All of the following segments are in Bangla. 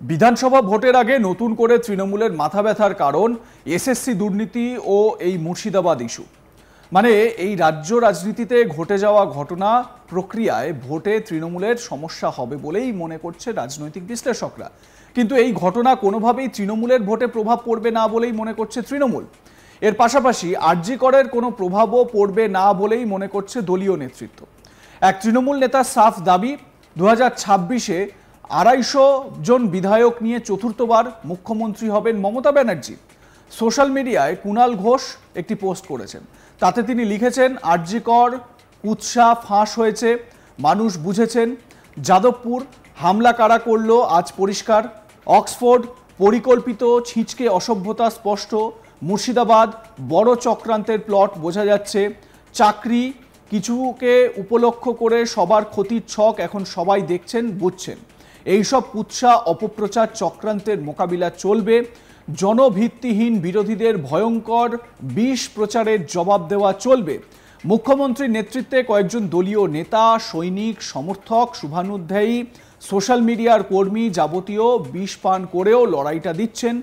বিধানসভা ভোটের আগে নতুন করে তৃণমূলের মাথা ব্যথার কারণ এসএসসি দুর্নীতি ও এই মুর্শিদাবাদ ইস্যু। মানে এই রাজ্য রাজনীতিতে ঘটে যাওয়া ঘটনা প্রক্রিয়ায় ভোটে তৃণমূলের সমস্যা হবে বলেই মনে করছে রাজনৈতিক বিশ্লেষকরা। কিন্তু এই ঘটনা কোনোভাবেই তৃণমূলের ভোটে প্রভাব পড়বে না বলেই মনে করছে তৃণমূল। এর পাশাপাশি আরজি করের কোনো প্রভাবও পড়বে না বলেই মনে করছে দলীয় নেতৃত্ব। এক তৃণমূল নেতার সাফ দাবি, 2026-এ 250 জন বিধায়ক নিয়ে চতুর্থবার মুখ্যমন্ত্রী হবেন মমতা ব্যানার্জি। সোশ্যাল মিডিয়ায় কুণাল ঘোষ একটি পোস্ট করেছেন, তাতে তিনি লিখেছেন, আরজি কর কুৎসা ফাঁস হয়েছে, মানুষ বুঝেছেন। যাদবপুর হামলা কারা করলো আজ পরিষ্কার। অক্সফোর্ড পরিকল্পিত ছিঁচকে অসভ্যতা স্পষ্ট। মুর্শিদাবাদ বড় চক্রান্তের প্লট বোঝা যাচ্ছে। চাকরি কিছুকে উপলক্ষ করে সবার ক্ষতির ছক এখন সবাই দেখছেন, বুঝছেন। এইসব কুৎসা অপপ্রচার চক্রান্তের মোকাবিলা চলবে। জনভিত্তিহীন বিরোধীদের ভয়ঙ্কর বিষ প্রচারের জবাব দেওয়া চলবে। মুখ্যমন্ত্রীর নেতৃত্বে কয়েকজন দলীয় নেতা, সৈনিক, সমর্থক, শুভানুধ্যায়ী, সোশ্যাল মিডিয়ার কর্মী যাবতীয় বিষ পান করেও লড়াইটা দিচ্ছেন।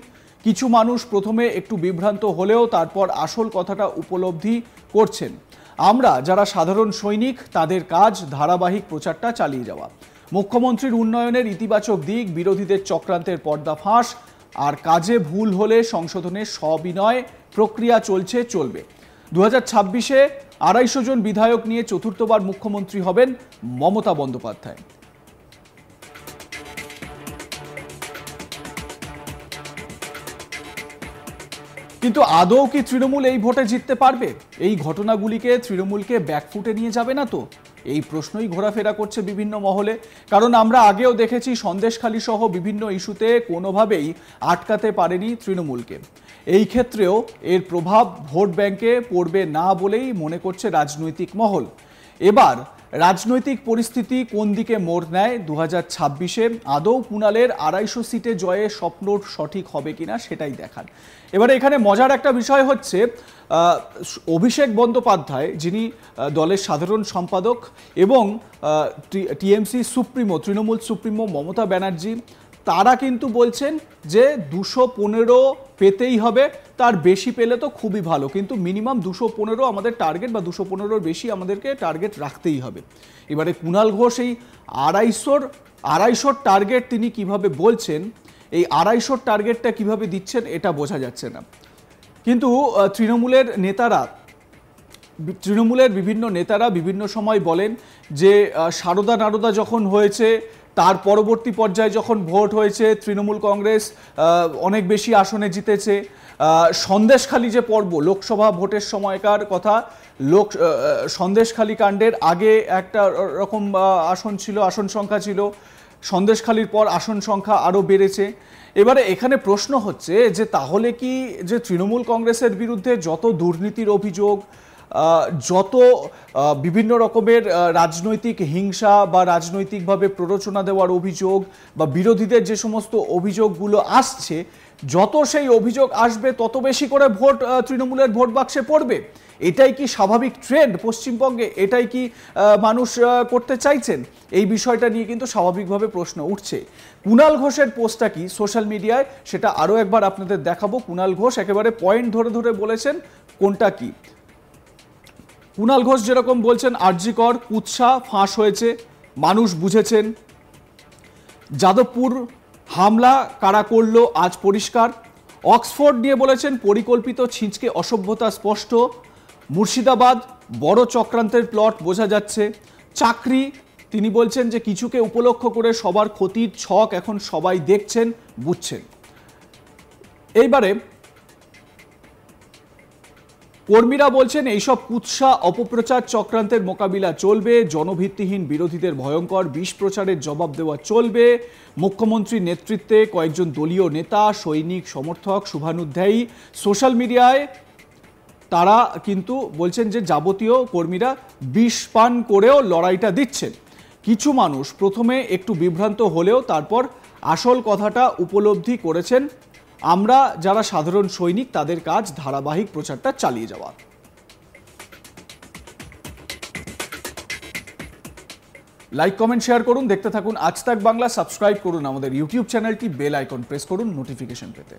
কিছু মানুষ প্রথমে একটু বিভ্রান্ত হলেও তারপর আসল কথাটা উপলব্ধি করছেন। আমরা যারা সাধারণ সৈনিক, তাদের কাজ ধারাবাহিক প্রচারটা চালিয়ে যাওয়া। মুখ্যমন্ত্রীর উন্নয়নের ইতিবাচক দিক, বিরোধীদের চক্রান্তের পর্দাফাঁস, আর কাজে ভুল হলে সংশোধনের সবিনয় প্রক্রিয়া চলবে। 2026-এ 250 জন বিধায়ক নিয়ে চতুর্থবার মুখ্যমন্ত্রী হবেন মমতা বন্দ্যোপাধ্যায়। কিন্তু আদৌ কি তৃণমূল এই ভোটে জিততে পারবে? এই ঘটনাগুলিকে তৃণমূলকে ব্যাকফুটে নিয়ে যাবে না তো? এই প্রশ্নই ঘোরাফেরা করছে বিভিন্ন মহলে। কারণ আমরা আগেও দেখেছি সন্দেশখালী সহ বিভিন্ন ইস্যুতে কোনোভাবেই আটকাতে পারেনি তৃণমূলকে। এই ক্ষেত্রেও এর প্রভাব ভোট ব্যাংকে পড়বে না বলেই মনে করছে রাজনৈতিক মহল। এবার রাজনৈতিক পরিস্থিতি কোন দিকে মোড় নেয় 2026-এ? আদৌ কুণালের 250 সিটে জয়ে স্বপ্ন সঠিক হবে কিনা সেটাই দেখার। এবারে এখানে মজার একটা বিষয় হচ্ছে, অভিষেক বন্দ্যোপাধ্যায়, যিনি দলের সাধারণ সম্পাদক, এবং TMC supremo, Trinamool supremo Mamata Banerjee, তারা কিন্তু বলছেন যে 215 পেতেই হবে, তার বেশি পেলে তো খুবই ভালো, কিন্তু মিনিমাম 215 আমাদের টার্গেট, বা 215-র বেশি আমাদেরকে টার্গেট রাখতেই হবে। এবারে কুণাল ঘোষ এই 250 টার্গেট তিনি কিভাবে বলছেন, এই 250 টার্গেটটা কিভাবে দিচ্ছেন এটা বোঝা যাচ্ছে না। কিন্তু তৃণমূলের বিভিন্ন নেতারা বিভিন্ন সময় বলেন যে সারদা নারদা যখন হয়েছে, তার পরবর্তী পর্যায়ে যখন ভোট হয়েছে, তৃণমূল কংগ্রেস অনেক বেশি আসনে জিতেছে। সন্দেশখালী যে পর্ব, লোকসভা ভোটের সময়কার কথা, সন্দেশখালী কাণ্ডের আগে একটা রকম আসন সংখ্যা ছিল, সন্দেশখালীর পর আসন সংখ্যা আরও বেড়েছে। এবারে এখানে প্রশ্ন হচ্ছে যে তাহলে কি যে তৃণমূল কংগ্রেসের বিরুদ্ধে যত দুর্নীতির অভিযোগ, যত বিভিন্ন রকমের রাজনৈতিক হিংসা বা রাজনৈতিকভাবে প্ররোচনা দেওয়ার অভিযোগ, বা বিরোধীদের যে সমস্ত অভিযোগগুলো আসছে, যত সেই অভিযোগ আসবে তত বেশি করে ভোট তৃণমূলের ভোট বাক্সে পড়বে? এটাই কি স্বাভাবিক ট্রেন্ড পশ্চিমবঙ্গে? এটাই কি মানুষ করতে চাইছেন? এই বিষয়টা নিয়ে কিন্তু স্বাভাবিকভাবে প্রশ্ন উঠছে। কুণাল ঘোষের পোস্টটা কি সোশ্যাল মিডিয়ায়, সেটা আরও একবার আপনাদের দেখাবো। কুণাল ঘোষ একেবারে পয়েন্ট ধরে ধরে বলেছেন কোনটা কি। কুণাল ঘোষ যেরকম বলছেন, আরজি কর কুৎসা ফাঁস হয়েছে, মানুষ বুঝেছেন। যাদবপুর হামলা কারা করলো আজ পরিষ্কার। অক্সফোর্ড নিয়ে বলেছেন, পরিকল্পিত ছিঁচকে অসভ্যতা স্পষ্ট। মুর্শিদাবাদ বড় চক্রান্তের প্লট বোঝা যাচ্ছে। চাকরি তিনি বলছেন যে কিছুকে উপলক্ষ করে সবার ক্ষতির ছক এখন সবাই দেখছেন, বুঝছেন। এইবারে কর্মীরা বলছেন এইসব কুৎসা অপপ্রচার চক্রান্তের মোকাবিলা চলবে। জনভিত্তিহীন বিরোধীদের ভয়ঙ্কর বিষ প্রচারের জবাব দেওয়া চলবে। মুখ্যমন্ত্রীর নেতৃত্বে কয়েকজন দলীয় নেতা, সৈনিক, সমর্থক, শুভানুধ্যায়ী, সোশ্যাল মিডিয়ায় তারা কিন্তু বলছেন যে যাবতীয় কর্মীরা বিষ পান করেও লড়াইটা দিচ্ছেন। কিছু মানুষ প্রথমে একটু বিভ্রান্ত হলেও তারপর আসল কথাটা উপলব্ধি করেছেন। আমরা যারা সাধারণ সৈনিক, তাদের কাজ ধারাবাহিক প্রচারটা চালিয়ে যাওয়া। লাইক কমেন্ট শেয়ার করুন, দেখতে থাকুন আজ তাক বাংলা, সাবস্ক্রাইব করুন আমাদের ইউটিউব চ্যানেলটি, বেল আইকন প্রেস করুন নোটিফিকেশন পেতে।